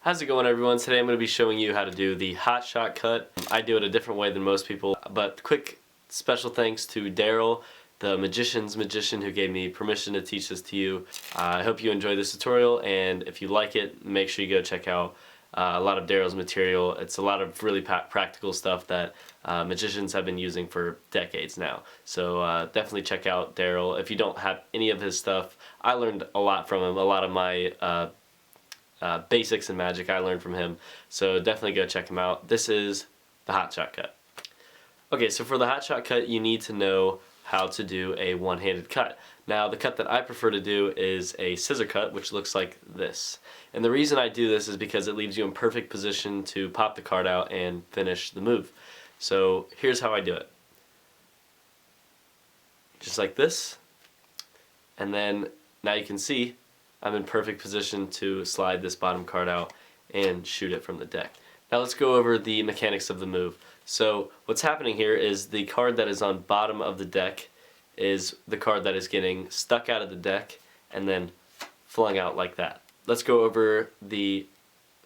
How's it going, everyone? Today I'm going to be showing you how to do the Hotshot Cut. I do it a different way than most people, but quick special thanks to Daryl, the magician's magician, who gave me permission to teach this to you. I hope you enjoy this tutorial, and if you like it, make sure you go check out a lot of Daryl's material. It's a lot of really practical stuff that magicians have been using for decades now. So definitely check out Daryl. If you don't have any of his stuff, I learned a lot from him. A lot of my basics in magic I learned from him, so definitely go check him out. This is the Hotshot Cut. Okay, so for the Hotshot Cut you need to know how to do a one-handed cut. Now the cut that I prefer to do is a scissor cut, which looks like this. And the reason I do this is because it leaves you in perfect position to pop the card out and finish the move. So here's how I do it. Just like this, and then now you can see I'm in perfect position to slide this bottom card out and shoot it from the deck. Now let's go over the mechanics of the move. So what's happening here is the card that is on bottom of the deck is the card that is getting stuck out of the deck and then flung out like that. Let's go over the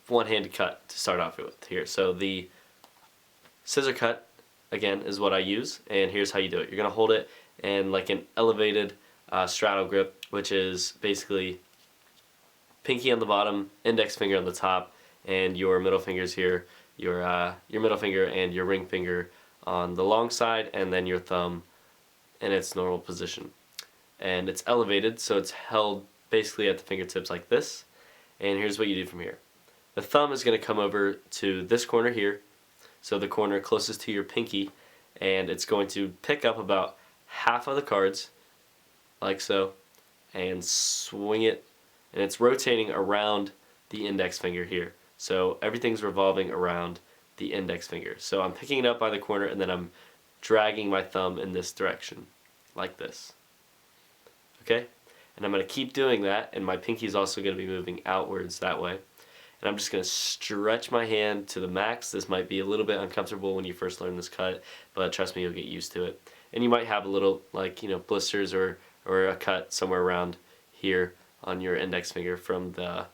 one-handed cut to start off with here. So the scissor cut, again, is what I use, and here's how you do it. You're going to hold it in like an elevated straddle grip, which is basically pinky on the bottom, index finger on the top, and your middle fingers here, your middle finger and your ring finger on the long side, and then your thumb in its normal position. And it's elevated, so it's held basically at the fingertips like this. And here's what you do from here. The thumb is going to come over to this corner here, so the corner closest to your pinky, and it's going to pick up about half of the cards, like so, and swing it. And it's rotating around the index finger here. So everything's revolving around the index finger. So I'm picking it up by the corner and then I'm dragging my thumb in this direction, like this. Okay? And I'm going to keep doing that, and my pinky is also going to be moving outwards that way. And I'm just going to stretch my hand to the max. This might be a little bit uncomfortable when you first learn this cut, but trust me, you'll get used to it. And you might have a little, like, blisters or a cut somewhere around here on your index finger from the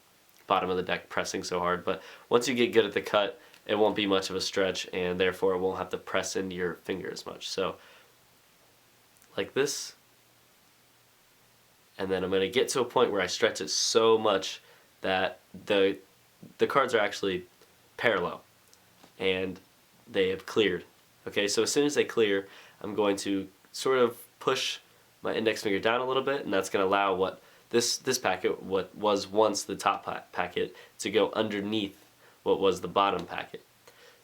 bottom of the deck pressing so hard, but once you get good at the cut, it won't be much of a stretch, and therefore it won't have to press into your finger as much. So like this, and then I'm going to get to a point where I stretch it so much that the cards are actually parallel and they have cleared. Okay, so as soon as they clear, I'm going to sort of push my index finger down a little bit, and that's going to allow what this packet, what was once the top packet, to go underneath what was the bottom packet.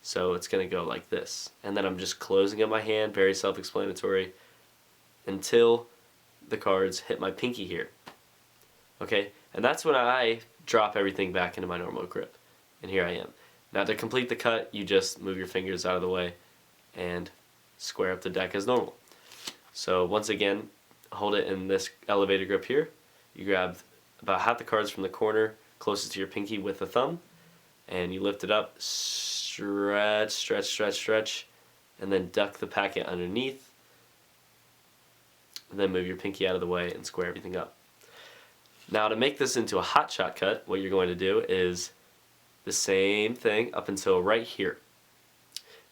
So it's going to go like this. And then I'm just closing up my hand, very self-explanatory, until the cards hit my pinky here. Okay? And that's when I drop everything back into my normal grip. And here I am. Now to complete the cut, you just move your fingers out of the way and square up the deck as normal. So once again, hold it in this elevated grip here. You grab about half the cards from the corner closest to your pinky with the thumb, and you lift it up, stretch, stretch, stretch, stretch, and then duck the packet underneath, and then move your pinky out of the way and square everything up. Now to make this into a Hotshot Cut, what you're going to do is the same thing up until right here.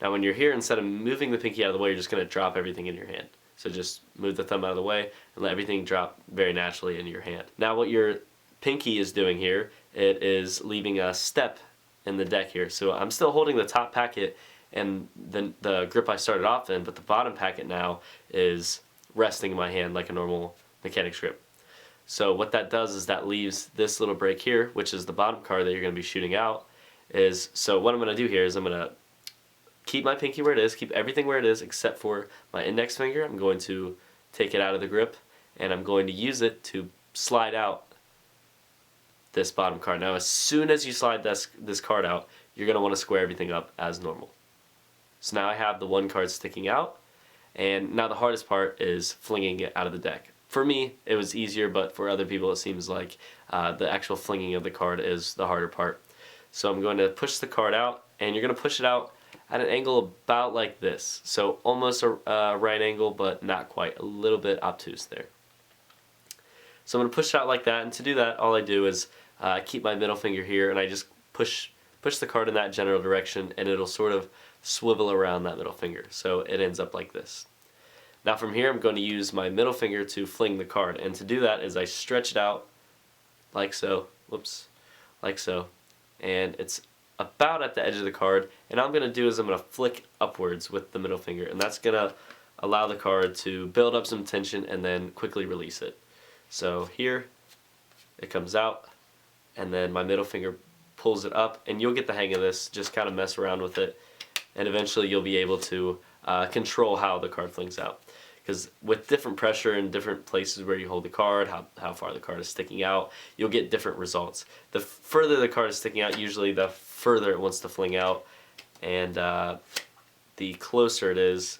Now when you're here, instead of moving the pinky out of the way, you're just going to drop everything in your hand. So just move the thumb out of the way and let everything drop very naturally into your hand. Now what your pinky is doing here, it is leaving a step in the deck here. So I'm still holding the top packet and the grip I started off in, but the bottom packet now is resting in my hand like a normal mechanics grip. So what that does is that leaves this little break here, which is the bottom card that you're going to be shooting out. So what I'm going to do here is I'm going to keep my pinky where it is, keep everything where it is except for my index finger. I'm going to take it out of the grip, and I'm going to use it to slide out this bottom card. Now as soon as you slide this card out, you're going to want to square everything up as normal. So now I have the one card sticking out, and now the hardest part is flinging it out of the deck. For me, it was easier, but for other people it seems like the actual flinging of the card is the harder part. So I'm going to push the card out, and you're going to push it out at an angle about like this. So almost a right angle, but not quite. A little bit obtuse there. So I'm going to push it out like that, and to do that, all I do is keep my middle finger here, and I just push the card in that general direction, and it'll sort of swivel around that middle finger. So it ends up like this. Now from here I'm going to use my middle finger to fling the card, and to do that is I stretch it out like so, whoops, like so, and it's about at the edge of the card, and all I'm going to do is I'm going to flick upwards with the middle finger, and that's going to allow the card to build up some tension and then quickly release it. So here it comes out, and then my middle finger pulls it up, and you'll get the hang of this. Just kind of mess around with it, and eventually you'll be able to control how the card flings out. Because with different pressure in different places where you hold the card, how far the card is sticking out, you'll get different results. The further the card is sticking out, usually the further it wants to fling out, and the closer it is,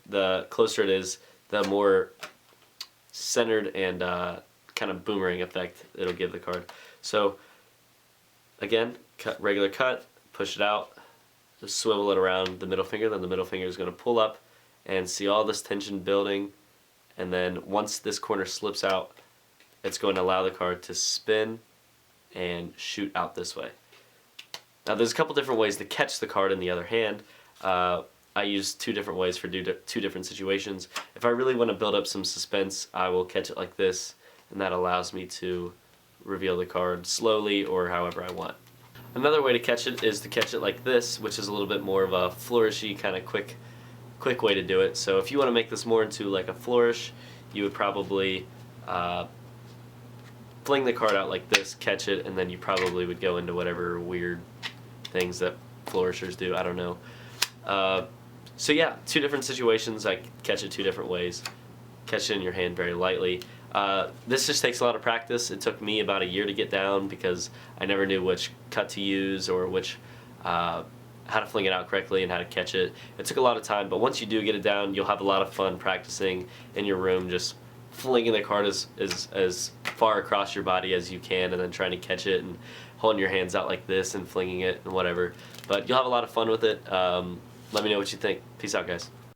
the closer it is, the more centered and kind of boomerang effect it'll give the card. So again, regular cut, push it out, just swivel it around the middle finger, then the middle finger is going to pull up and see all this tension building, and then once this corner slips out, it's going to allow the card to spin and shoot out this way. Now there's a couple different ways to catch the card in the other hand. I use two different ways for two different situations. If I really want to build up some suspense, I will catch it like this, and that allows me to reveal the card slowly or however I want. Another way to catch it is to catch it like this, which is a little bit more of a flourishy kind of quick way to do it. So if you want to make this more into like a flourish, you would probably fling the card out like this, catch it, and then you probably would go into whatever weird things that flourishers do. I don't know. So yeah, two different situations. I catch it two different ways. Catch it in your hand very lightly. This just takes a lot of practice. It took me about a year to get down because I never knew which cut to use or which how to fling it out correctly and how to catch it. It took a lot of time, but once you do get it down, you'll have a lot of fun practicing in your room, just flinging the card as far across your body as you can, and then trying to catch it and holding your hands out like this and flinging it and whatever. But you'll have a lot of fun with it. Let me know what you think. Peace out, guys.